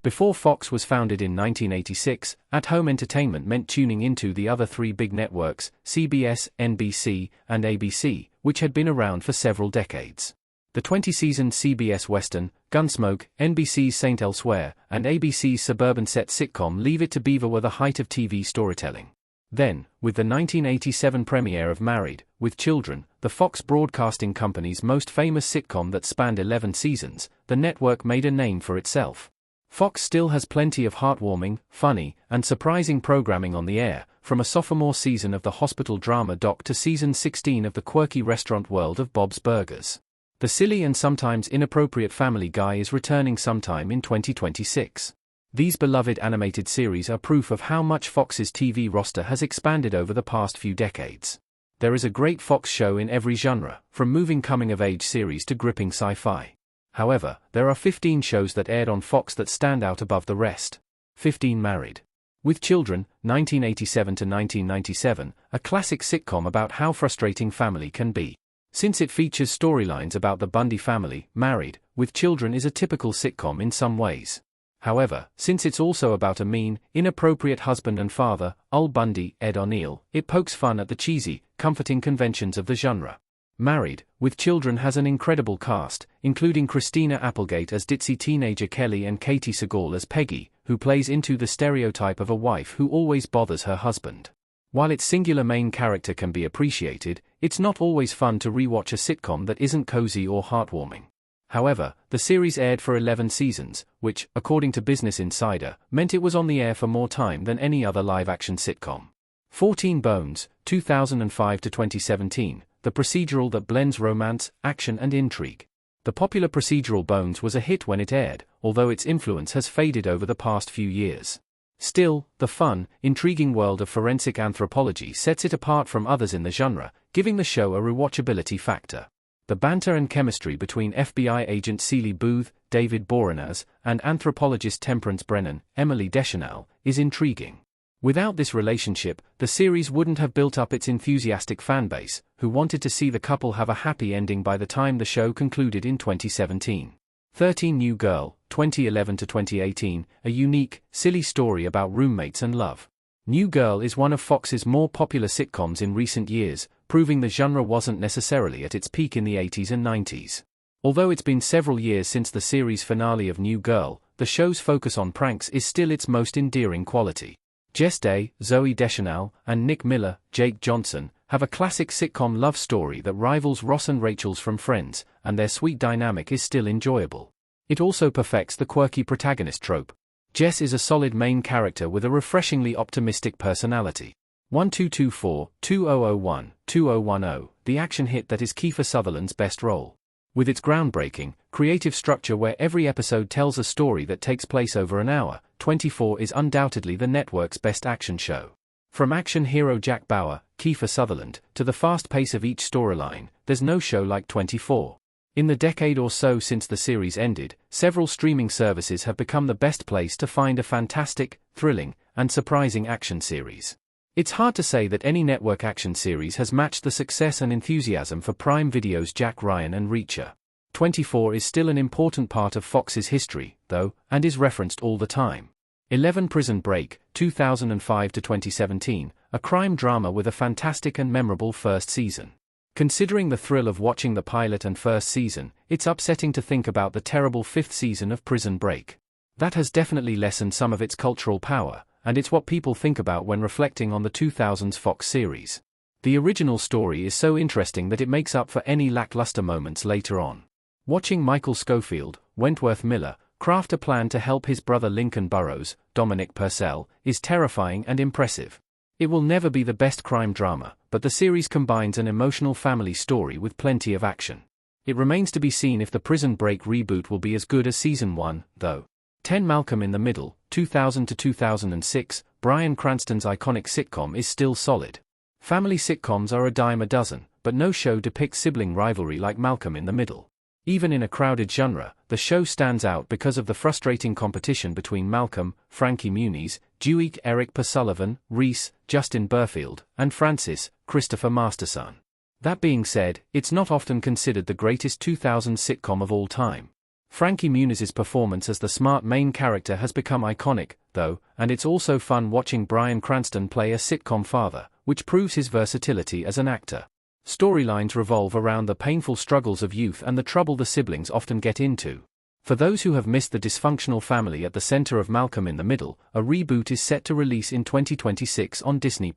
Before Fox was founded in 1986, at-home entertainment meant tuning into the other three big networks, CBS, NBC, and ABC, which had been around for several decades. The 20-season CBS Western, Gunsmoke, NBC's Saint Elsewhere, and ABC's suburban set sitcom Leave It to Beaver were the height of TV storytelling. Then, with the 1987 premiere of Married, with Children, the Fox Broadcasting Company's most famous sitcom that spanned 11 seasons, the network made a name for itself. Fox still has plenty of heartwarming, funny, and surprising programming on the air, from a sophomore season of the hospital drama doc to season 16 of the quirky restaurant world of Bob's Burgers. The silly and sometimes inappropriate Family Guy is returning sometime in 2026. These beloved animated series are proof of how much Fox's TV roster has expanded over the past few decades. There is a great Fox show in every genre, from moving coming-of-age series to gripping sci-fi. However, there are 15 shows that aired on Fox that stand out above the rest. 15 Married. With Children, 1987 to 1997, a classic sitcom about how frustrating family can be. Since it features storylines about the Bundy family, Married, with Children is a typical sitcom in some ways. However, since it's also about a mean, inappropriate husband and father, Ul Bundy, Ed O'Neill, it pokes fun at the cheesy, comforting conventions of the genre. Married, with Children has an incredible cast, including Christina Applegate as ditzy teenager Kelly and Katie Sagal as Peggy, who plays into the stereotype of a wife who always bothers her husband. While its singular main character can be appreciated, it's not always fun to rewatch a sitcom that isn't cozy or heartwarming. However, the series aired for 11 seasons, which, according to Business Insider, meant it was on the air for more time than any other live-action sitcom. 14 Bones, 2005 to 2017. The procedural that blends romance, action and intrigue. The popular procedural Bones was a hit when it aired, although its influence has faded over the past few years. Still, the fun, intriguing world of forensic anthropology sets it apart from others in the genre, giving the show a rewatchability factor. The banter and chemistry between FBI agent Celie Booth, David Boreanaz, and anthropologist Temperance Brennan, Emily Deschanel, is intriguing. Without this relationship, the series wouldn't have built up its enthusiastic fanbase, who wanted to see the couple have a happy ending by the time the show concluded in 2017. 13 New Girl, 2011 to 2018, a unique, silly story about roommates and love. New Girl is one of Fox's more popular sitcoms in recent years, proving the genre wasn't necessarily at its peak in the 80s and 90s. Although it's been several years since the series finale of New Girl, the show's focus on pranks is still its most endearing quality. Jess Day, Zooey Deschanel, and Nick Miller, Jake Johnson, have a classic sitcom love story that rivals Ross and Rachel's from Friends, and their sweet dynamic is still enjoyable. It also perfects the quirky protagonist trope. Jess is a solid main character with a refreshingly optimistic personality. 1224, 2001, 2010, the action hit that is Kiefer Sutherland's best role. With its groundbreaking, creative structure where every episode tells a story that takes place over an hour, 24 is undoubtedly the network's best action show. From action hero Jack Bauer, Kiefer Sutherland, to the fast pace of each storyline, there's no show like 24. In the decade or so since the series ended, several streaming services have become the best place to find a fantastic, thrilling, and surprising action series. It's hard to say that any network action series has matched the success and enthusiasm for Prime Video's Jack Ryan and Reacher. 24 is still an important part of Fox's history, though, and is referenced all the time. 11 Prison Break, 2005 to 2017, a crime drama with a fantastic and memorable first season. Considering the thrill of watching the pilot and first season, it's upsetting to think about the terrible fifth season of Prison Break. That has definitely lessened some of its cultural power, and it's what people think about when reflecting on the 2000s Fox series. The original story is so interesting that it makes up for any lackluster moments later on. Watching Michael Scofield, Wentworth Miller, craft a plan to help his brother Lincoln Burrows, Dominic Purcell, is terrifying and impressive. It will never be the best crime drama, but the series combines an emotional family story with plenty of action. It remains to be seen if the Prison Break reboot will be as good as Season 1, though. 10 Malcolm in the Middle, 2000 to 2006, Bryan Cranston's iconic sitcom is still solid. Family sitcoms are a dime a dozen, but no show depicts sibling rivalry like Malcolm in the Middle. Even in a crowded genre, the show stands out because of the frustrating competition between Malcolm, Frankie Muniz, Dewey, Eric Persullivan, Reese, Justin Burfield, and Francis, Christopher Masterson. That being said, it's not often considered the greatest 2000s sitcom of all time. Frankie Muniz's performance as the smart main character has become iconic, though, and it's also fun watching Bryan Cranston play a sitcom father, which proves his versatility as an actor. Storylines revolve around the painful struggles of youth and the trouble the siblings often get into. For those who have missed the dysfunctional family at the center of Malcolm in the Middle, a reboot is set to release in 2026 on Disney+.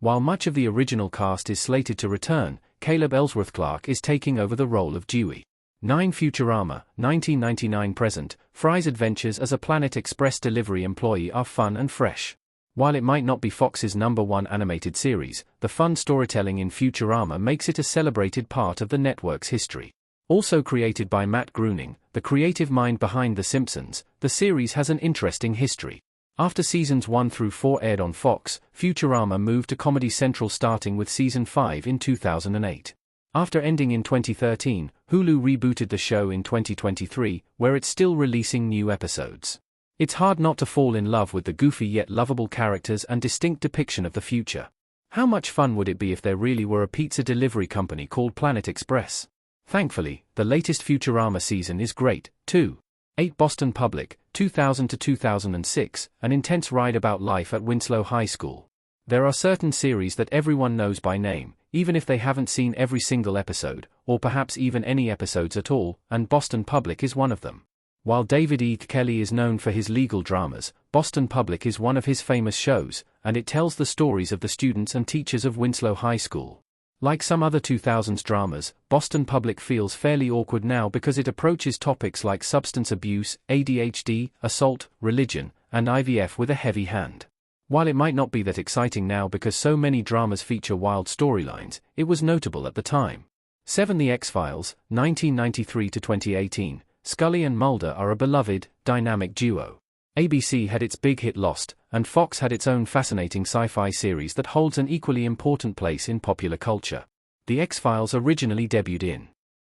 While much of the original cast is slated to return, Caleb Ellsworth-Clarke is taking over the role of Dewey. 9 Futurama, 1999-present, Fry's adventures as a Planet Express delivery employee are fun and fresh. While it might not be Fox's #1 animated series, the fun storytelling in Futurama makes it a celebrated part of the network's history. Also created by Matt Groening, the creative mind behind The Simpsons, the series has an interesting history. After seasons 1 through 4 aired on Fox, Futurama moved to Comedy Central starting with season 5 in 2008. After ending in 2013, Hulu rebooted the show in 2023, where it's still releasing new episodes. It's hard not to fall in love with the goofy yet lovable characters and distinct depiction of the future. How much fun would it be if there really were a pizza delivery company called Planet Express? Thankfully, the latest Futurama season is great, too. 8 Boston Public, 2000 to 2006, an intense ride about life at Winslow High School. There are certain series that everyone knows by name, even if they haven't seen every single episode, or perhaps even any episodes at all, and Boston Public is one of them. While David E. Kelley is known for his legal dramas, Boston Public is one of his famous shows, and it tells the stories of the students and teachers of Winslow High School. Like some other 2000s dramas, Boston Public feels fairly awkward now because it approaches topics like substance abuse, ADHD, assault, religion, and IVF with a heavy hand. While it might not be that exciting now because so many dramas feature wild storylines, it was notable at the time. 7 The X-Files, 1993 to 2018, Scully and Mulder are a beloved, dynamic duo. ABC had its big hit Lost, and Fox had its own fascinating sci-fi series that holds an equally important place in popular culture. The X-Files originally debuted in